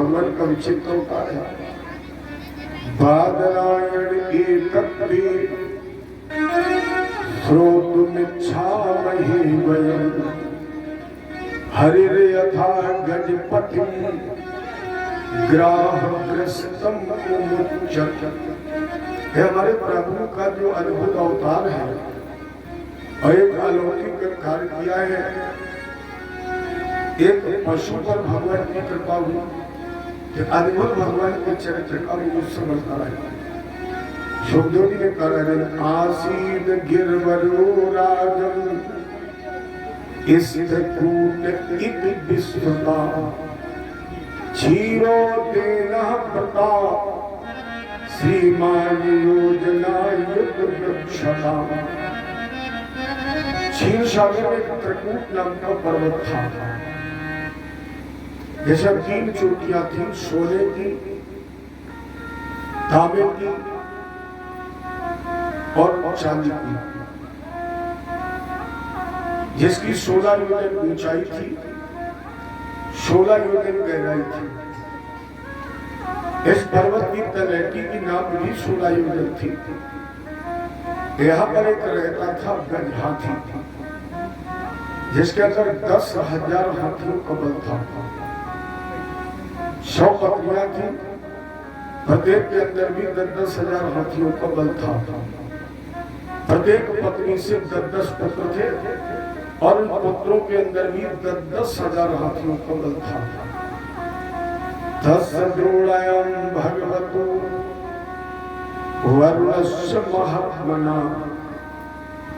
भगवान का विचित्र अवतार है। बादरायण एकत्वे श्रोतुमिच्छामहि वयम् हरिर्यथा गजपति ग्राहग्रस्तम मुमुच्यत। हमारे प्रभु का जो अद्भुत अवतार है और एक अलौकिक कार्य किया है। एक पशु पर भगवान की कृपा हुई कि अद्भुत भगवान के चरित्र का मुझे समझता है। शुभदेव ने कारण आसीन गिरवरो राजन स्थिकूट इति विश्वता क्षीरो तेनः प्रताप श्रीमान योजना युग वृक्षता। क्षीर सागर में त्रिकूट नाम का पर्वत था। जैसे 3 चोटियां थी, सोने की, तांबे की और चांदी की, जिसकी 16 योजन ऊंचाई थी, 16 योजन गहराई थी। इस पर्वत की तलहटी की नाप भी 16 योजन थी। यहाँ पर एक रहता था गज हाथी, जिसके अंदर 10,000 हाथियों का बल था। 100 पत्नियां थी, प्रत्येक के अंदर भी 10,000 हाथियों का बल था। प्रत्येक पत्नी से 10 पुत्र थे और उन पुत्रों के अंदर भी 10,000 हाथियों का बल था। तस्सद्रोणायं भगवतो वरुणस्य महात्मना।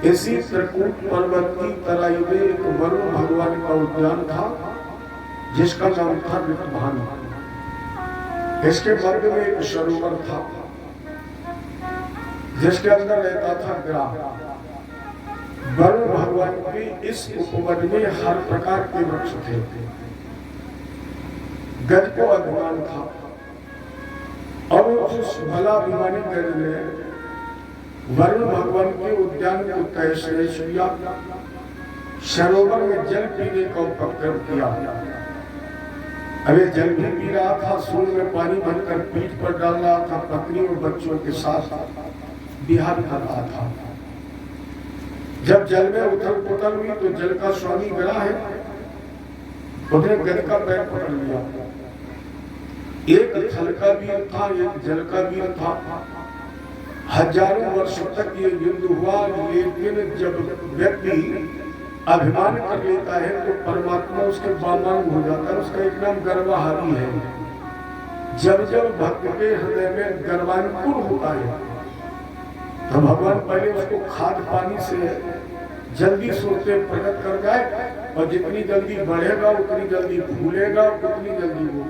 इसी त्रिकूट पर्वत की तराई में एक वरुण भगवान का उद्यान था, जिसका नाम था विद्वान। इसके मध्य में एक सरोवर था, जिसके अंदर रहता था ग्राह। वरुण भगवान के इस उपवन में हर प्रकार के वृक्ष थे। गज को अभिमान था और उस भला अभिमानी गज ने वरुण भगवान के उद्यान को तहस किया। सरोवर में जल पीने का उपक्रम किया। अबे जल भी पी रहा था, सूर में पानी भरकर पीठ पर डाल रहा था, पत्नी और बच्चों के साथ विहार कर रहा था। जब जल में उथल पुथल हुई तो जल का स्वामी गया है, उसने गज का पैर पकड़ लिया। एक थल का वीर था, एक जल का वीर था। हजारों वर्षों तक ये युद्ध हुआ, लेकिन जब व्यक्ति अभिमान कर लेता है तो परमात्मा उसके बामान हो जाता है। उसका एक नाम गर्वाहारी है। जब जब भक्त के हृदय में गर्वानुकूल होता है तो भगवान पहले उसको खाद पानी से जल्दी सोते प्रकट कर जाए, और जितनी जल्दी बढ़ेगा उतनी जल्दी भूलेगा, उतनी जल्दी वो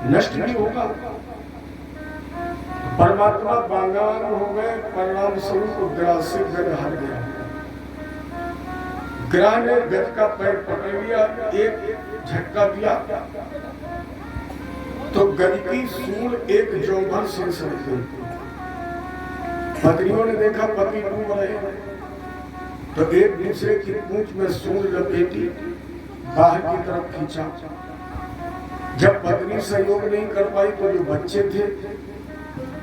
नष्ट भी होगा। परमात्मा बांगान हो गए, परिणाम स्वरूप ग्राह से गज हार गया। ग्राह ने गज का पैर पकड़ लिया, एक झटका दिया तो गज की सूंड एक जौभर से सर गई। पत्नियों ने देखा पति डूब रहे तो एक दूसरे की पूंछ में सूंड लपेटी बाहर की तरफ खींचा। जब पत्नी सहयोग नहीं कर पाई तो जो बच्चे थे,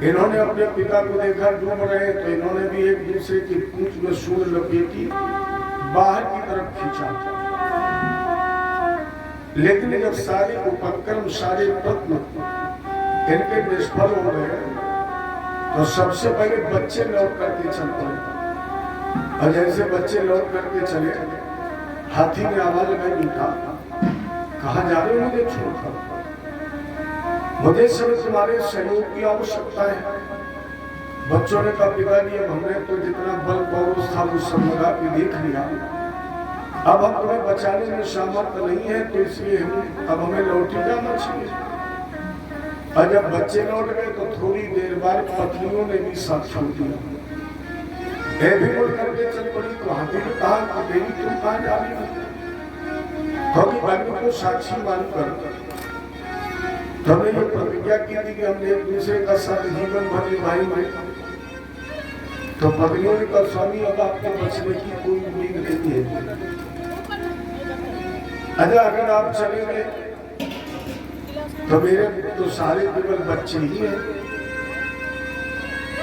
इन्होंने अपने पिता को देखा डूब रहे तो इन्होंने भी एक दूसरे की पूंछ में सूंड लपेटी बाहर की तरफ खींचा। लेकिन जब सारे उपक्रम, सारे प्रयत्न इनके निष्फल हो गए तो सबसे पहले बच्चे लौट करके चल पड़े। और जैसे बच्चे लौट करके चले, हाथी ने आवाज में उठा, कहाँ जा रहे हो मुझे छोड़कर? मुझे सब तुम्हारे सहयोग की आवश्यकता है। बच्चों ने कहा पिताजी, अब हमने तो जितना बल पौरुष था वो सब लगा के देख लिया, अब हम तुम्हें बचाने में सामर्थ्य नहीं है, तो इसलिए अब हमें लौट जाना चाहिए। और जब बच्चे लौट गए तो थोड़ी देर बाद पत्नियों ने भी साथ छोड़ दिया। भी मुड़ करके चल पड़ी तो हाथी ने कहा कि देवी तुम कहाँ जा रही हो? क्योंकि अग्नि को साक्षी मानकर हमने ये प्रतिज्ञा की थी कि हम एक दूसरे का साथ जीवन भर निभाएंगे। तो पत्नियों ने कहा स्वामी अब आपके बचने की कोई उम्मीद नहीं है। अच्छा, अगर आप चले गए तो मेरे तो सारे केवल बच्चे ही हैं।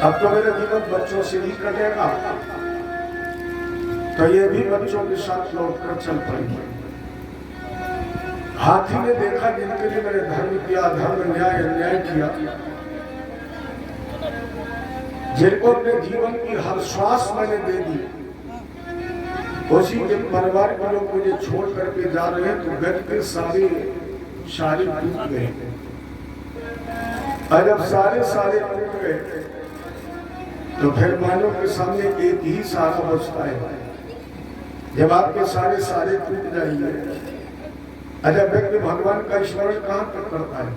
अब तो मेरा जीवन बच्चों से ही कटेगा, तो ये भी बच्चों के साथ लौटकर चल पड़ेंगे। हाथी ने देखा जिनके लिए मैंने धर्म किया, धर्म न्याय अन्याय किया, जिनको अपने जीवन की हर श्वास मैंने दे दी, उसी के परिवार के लोग मुझे छोड़ करके जा रहे हैं, तो गज के सारे टूट गए। और जब सारे टूट गए तो फिर मानव के सामने एक ही सहारा बचता है। जब आपके सारे टूट जाएंगे, अजब व्यक्ति भगवान का स्मरण कहां तक करता है?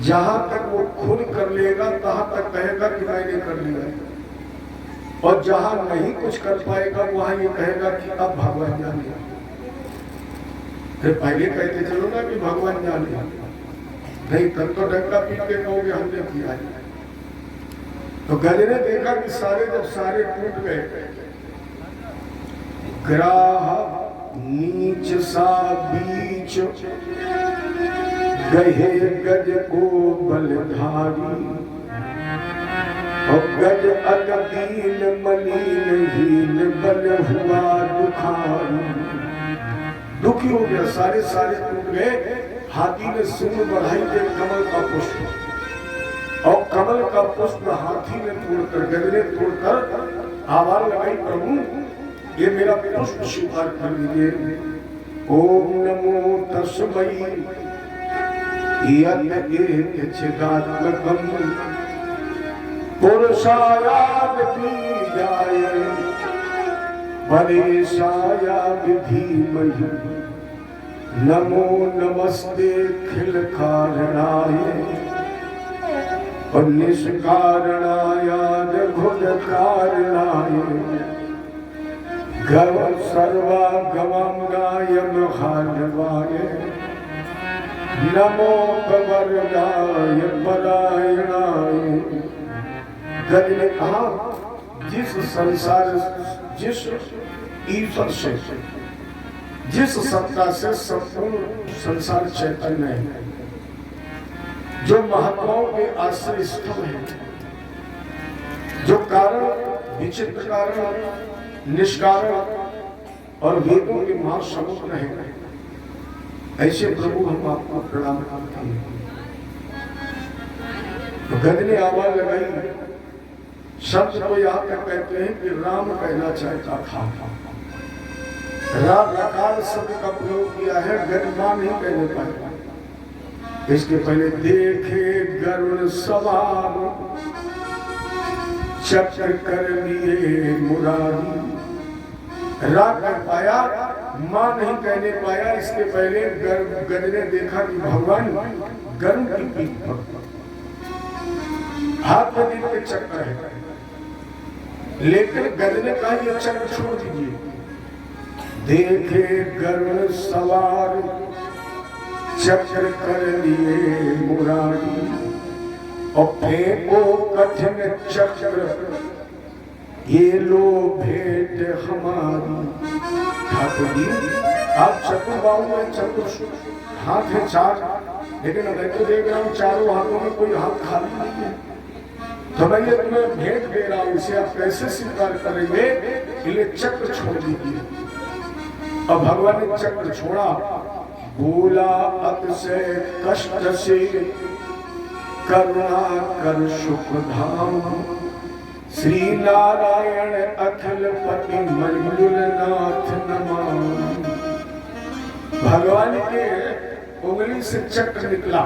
जहां तक वो खुद कर लेगा तहां तक कहेगा कि मैंने कर लिया, और जहां नहीं कुछ कर पाएगा वहां ये कहेगा कि अब भगवान जान लिया। फिर पहले कहते चलो ना कि भगवान जान लिया, नहीं तब तो डंका पीट के कहोगे हमने किया है। तो गज ने देखा कि जब सारे टूट गए, ग्राह नीच सा बीच गहे गज को बलधारी, और गज अदीन मलिन हीन बल हुआ दुखारी। दुखी हो गया, सारे टूट गए। हाथी ने सिंह बढ़ाई थे कमल का पुष्प, और कमल का पुष्प हाथी ने तोड़कर, गज ने तोड़कर आवाज लगाई, प्रभु ये मेरा पुष्प स्वीकार कर लीजिए। ओम नमो तस्मै चिदात्मकम् पुरुषाय बीजाय परेशाय धीमहि, नमो नमस्ते खिल कारणाय और निष्कारणाय रघुद कारणाय, गव सर्वा गवांगाय महानवाय, नमो कवरदाय परायणाय। गज ने कहा जिस ईश्वर से, जिस सत्ता से संपूर्ण संसार चैतन्य है, जो महात्माओं के आश्रय स्थल है, जो कारण विचित्र कारण निष्कारण और वेदों के महासमुद्र है, ऐसे प्रभु हम आपको प्रणाम करते हैं। तो गज ने आवाज लगाई, शब्द को यहाँ तक कहते हैं कि राम कहना चाहता था, राकार शब्द का प्रयोग किया है, गजमान नहीं कहने पाएगा। इसके पहले देखे गरुड़ सवार चक्र कर लिए मुरारी, रा कर पाया, मां नहीं कहने पाया। इसके पहले गज ने देखा कि भगवान गरुड़ की पीठ पर हाथ में दिव्य चक्र है, लेकिन गज ने कहा ये चक्र छोड़ दीजिए। देखे गरुड़ सवार चक्र कर लिए मुरारी, और फेंको कठिन चक्र ये लो भेंट हमारी। ठाकुर जी आप चक्र बाहु में चक्र हाथ है चार, लेकिन मैं तो देख रहा हूँ चारों हाथों में कोई हाथ खाली नहीं है, तो मैं ये तुम्हें भेंट दे रहा हूँ, इसे आप कैसे स्वीकार करेंगे? ये चक्र छोड़ दीजिए। अब भगवान ने चक्र छोड़ा, बोला अतिशय कष्ट से करुणा कर सुख धाम, श्री नारायण अखिल पति मंजुलनाथ नमामि। भगवान के उंगली से चक्र निकला,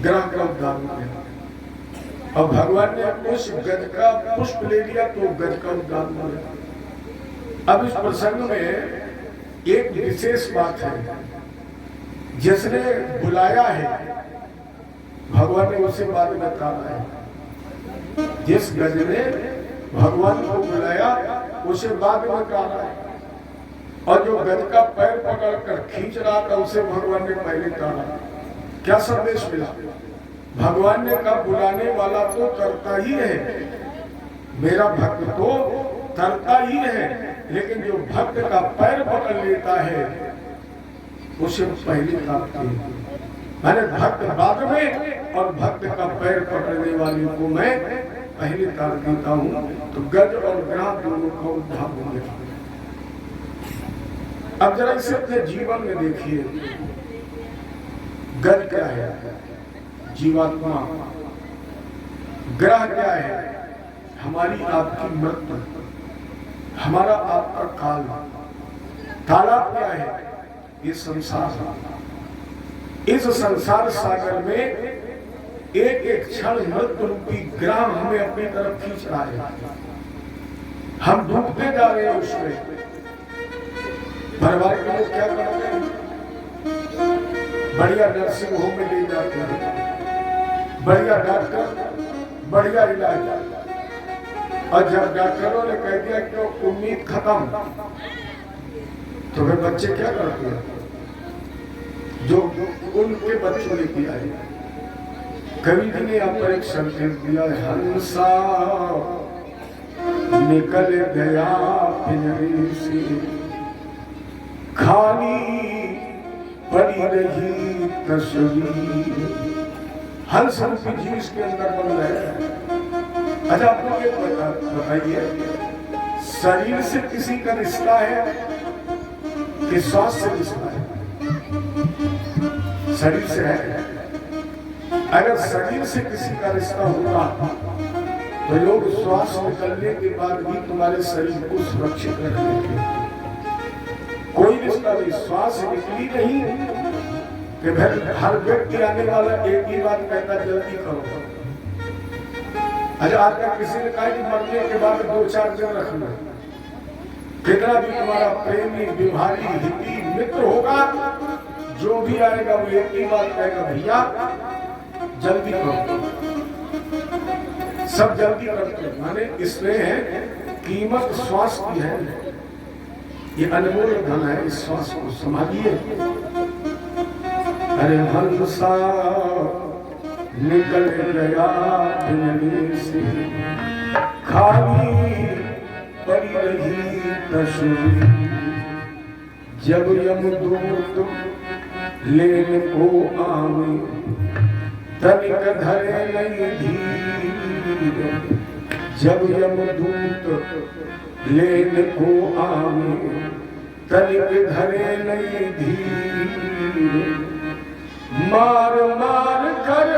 ग्रह का उद्धार हो गया। अब भगवान ने उस गज का पुष्प ले लिया तो गज का उद्धार हो गया। अब इस प्रसंग में एक विशेष बात है, जिसने बुलाया है भगवान ने उसे बाद में कहा है। जिस गज ने भगवान को बुलाया उसे बाद में कहा है, और जो गज का पैर पकड़कर खींच रहा था उसे भगवान ने पहले कहा। क्या संदेश मिला? भगवान ने कहा बुलाने वाला तो करता ही है, मेरा भक्त तो करता ही है, लेकिन जो भक्त का पैर पकड़ लेता है उसे पहले काटते हैं। मैंने भक्त बाद में और भक्त का पैर पकड़ने वाली को मैं पहले तार देता हूं, तो गज और ग्राम दोनों का उद्धार हो गया। अब जरा इसे अपने जीवन में देखिए, गज क्या है? जीवात्मा। ग्रह क्या है? हमारी आपकी मृत्यु, हमारा आपका काल। तालाब क्या है? ये संसार। इस संसार सागर में एक एक क्षण मृत्यु रूपी ग्राम हमें अपनी तरफ खींच रहा है। हम डूबते जा रहे हैं उसमें। परिवार के लोग क्या करते हैं? बढ़िया नर्सिंग होम में ले जाते हैं, बढ़िया डॉक्टर, बढ़िया इलाज। और जब डॉक्टरों ने कह दिया कि उम्मीद खत्म, तो फिर बच्चे क्या करते हैं? जो उनके बच्चों ने किया है। कवि जी ने यहाँ पर एक संकेत दिया है, हंसा निकल गया पिंजरे से, खाली पड़ी रही तस्वीर। हंस रूपी जीव इसके अंदर बन रहे हैं। अच्छा, आपको ये बताइए, शरीर से किसी का रिश्ता है कि श्वास से रिश्ता है? शरीर से है। अगर शरीर से किसी का रिश्ता होता तो लोग श्वास निकलने के बाद भी तुम्हारे शरीर को सुरक्षित रख लेते। कोई रिश्ता नहीं, श्वास निकली नहीं कि फिर हर व्यक्ति आने वाला एक ही बात कहता, जल्दी करो। अच्छा, आजकल किसी ने कहा कि मरने के बाद 2-4 दिन रखना। कितना भी तुम्हारा प्रेमी, विभारी, हिती, मित्र होगा, जो भी आएगा वो एक ही बात कहेगा, भैया जल्दी करो। सब जल्दी करते हैं, माने इसमें है कीमत श्वास की है। ये अनमोल धन है, इस श्वास को संभालिए। अरे हंसा निकल गया पिंजरे से, खाली पड़ी रही तस्वीर। जब यमदूत लेने को आवे, तनिक धरे नहीं धीर। जब यमदूत लेने को आवे, तनिक धरे नहीं धीर। मार मार कर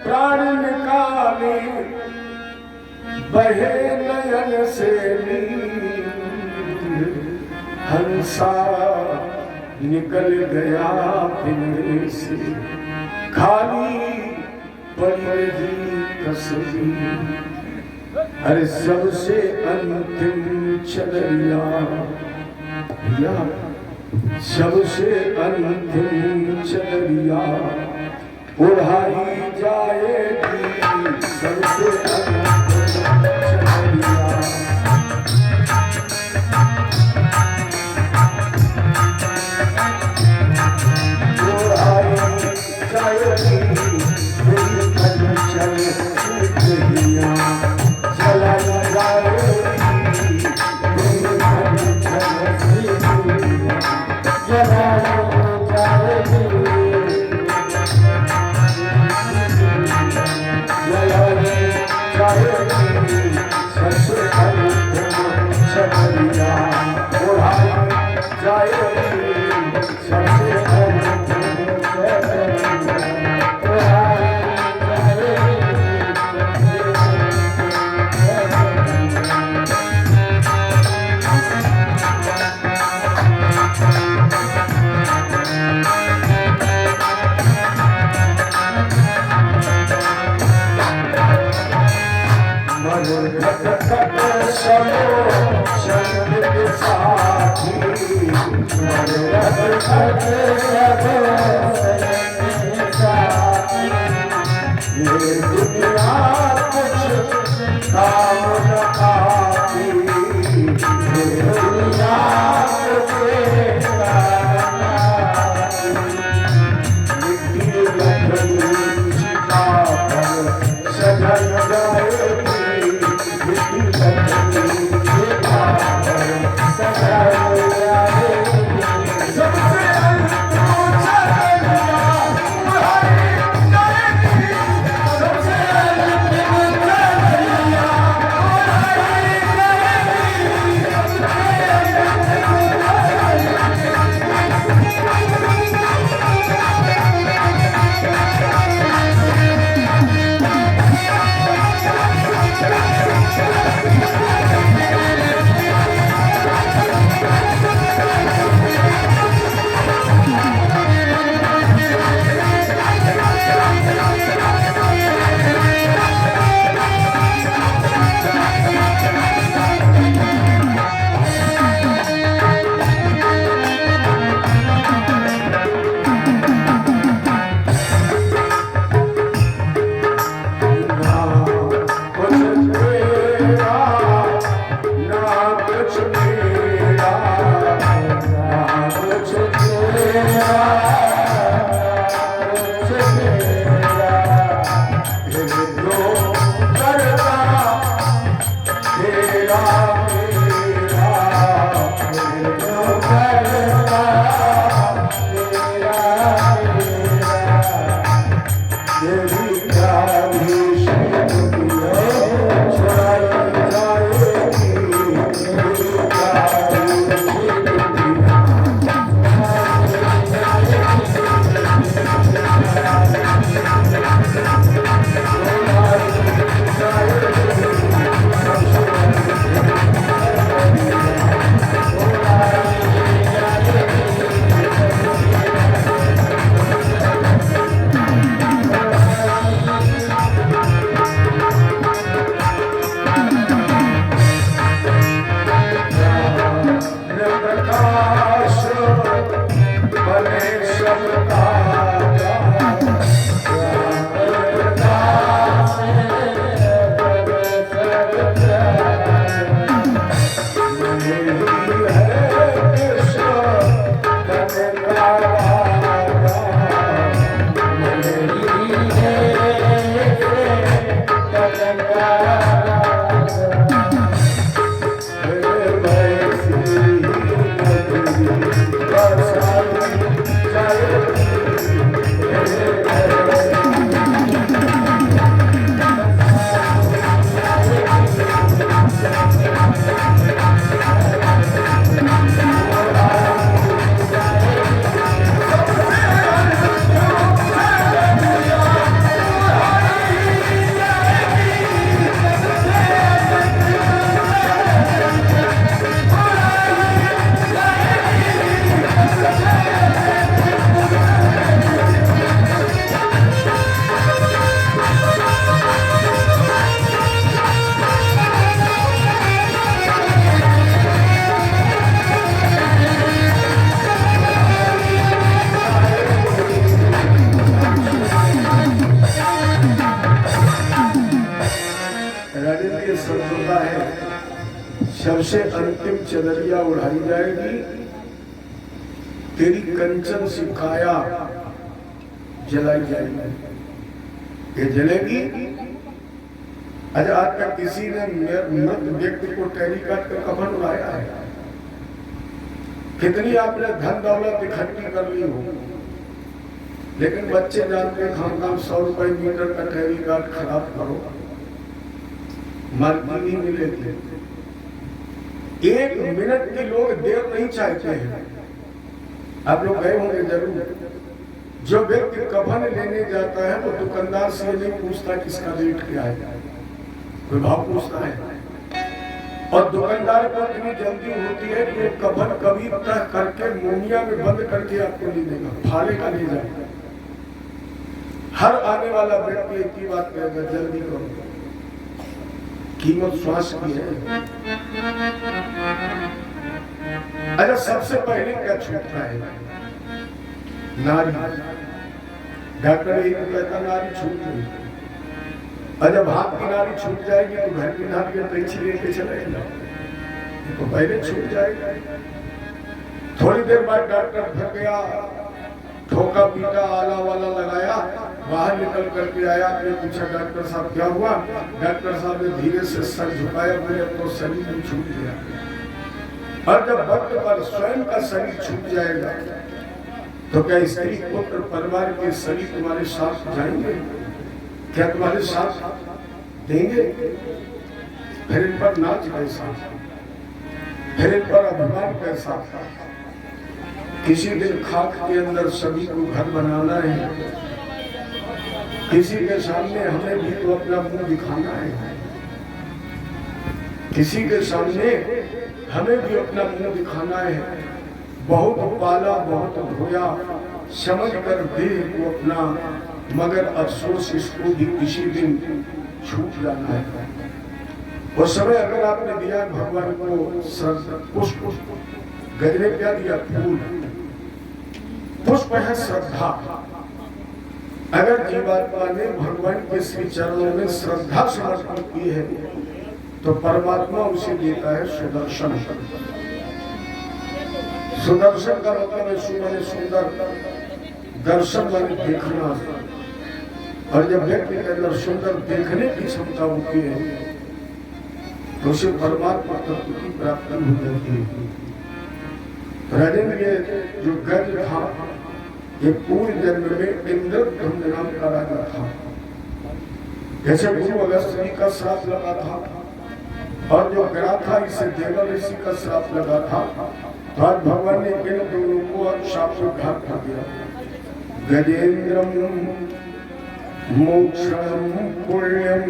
प्राण निकाले, बहे नयन से नीर। हंसा निकल गया पिंजरे से, खाली पड़ी रही तस्वीर। अरे सबसे अंतिम चलरिया, सबसे अंतिम चलरिया उड़ाई जाएगी। सबसे अंतिम चलरिया सबसे अंतिम चदरिया उड़ाई जाएगी, तेरी कंचन सी काया जलाई जाएगी। ये जलेगी। अच्छा, आज तक किसी ने मृत व्यक्ति को टहरी काट कर कफन उड़ाया है? कितनी आपने धन दौलत इकट्ठी कर ली हो, लेकिन बच्चे जानते खाम 100 रुपए मीटर का टहरी काट खराब करो, मार्जिन नहीं मिलेगी। 1 मिनट के लोग देर नहीं चाहते हैं। आप लोग गए होंगे जरूर। जो व्यक्ति कफन लेने जाता है वो दुकानदार से नहीं पूछता किसका रेट क्या है, कोई भाव पूछता है। और दुकानदार को इतनी जल्दी होती है कि कफन कभी तय करके मोमिया में बंद करके आपको नहीं देगा, फाड़ेगा नहीं जाएगा। हर आने वाला व्यक्ति एक ही बात कहेगा, जल्दी करो, कीमत श्वास की है। अच्छा, सबसे पहले क्या छूटता है? नारी। डॉक्टर एक कहता नारी छूट गई। अच्छा, हाथ की नारी छूट जाएगी तो घर की नारी पीछे लेके चलेगा, तो पहले छूट जाएगा। थोड़ी देर बाद डॉक्टर थक गया, ठोका पीटा आला वाला लगाया, बाहर निकल करके आया। आपने पूछा डॉक्टर साहब क्या हुआ? डॉक्टर साहब ने धीरे से सर झुकाया, बोले तो शरीर में छूट गया। और जब वक्त पर स्वयं का शरीर छूट जाएगा तो क्या स्त्री पुत्र परिवार के शरीर तुम्हारे साथ जाएंगे? क्या तुम्हारे साथ देंगे? फिर इन पर नाच कैसा, फिर इन पर अभिमान कैसा? किसी दिन खाक के अंदर सभी को घर बनाना है, किसी के सामने हमें भी तो अपना मुंह दिखाना है, किसी के सामने हमें भी अपना मुंह दिखाना है। बहुत पाला बहुत धोया, समझ कर दे को अपना, मगर अफसोस इसको भी किसी दिन छूट जाना है। उस समय अगर आपने दिया भगवान को पुष्प, गजरे क्या दिया? फूल। पुष्प है श्रद्धा। अगर जीवात्मा ने भगवान के श्री चरणों में श्रद्धा समर्पण की है तो परमात्मा उसे देता है सुदर्शन। सुदर्शन का मतलब है सुमन सुंदर, दर्शन माने देखना। और जब व्यक्ति के अंदर सुंदर देखने की क्षमता होती है तो उसे परमात्मा तत्व की प्राप्ति हो जाती है। राजेंद्र ये जो गज था ये पूर्व जन्म में इंद्रधनुष नाम का राजा था। जैसे गुरु अगस्त जी का श्राप लगा था और जो गिरा था इसे देवल ऋषि का श्राप लगा था, तो आज भगवान ने इन दोनों को श्राप से उद्धार कर दिया। गजेंद्रम मोक्षम पुण्यम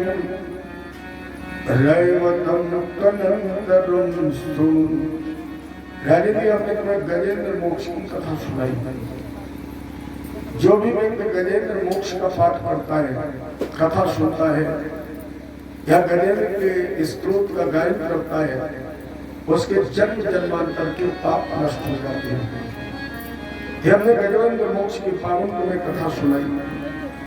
रैवतम तनंतरम स्तु। राजेंद्र हमने तुम्हें गजेंद्र मोक्ष की कथा सुनाई। जो भी व्यक्ति गजेंद्र मोक्ष का पाठ करता है, कथा सुनता है या गजेंद्र के स्त्रोत का गायन करता है, उसके जन्म जन्मांतर के पाप नष्ट हो जाते हैं। हमने गजेंद्र मोक्ष की पावन तुम्हें कथा सुनाई।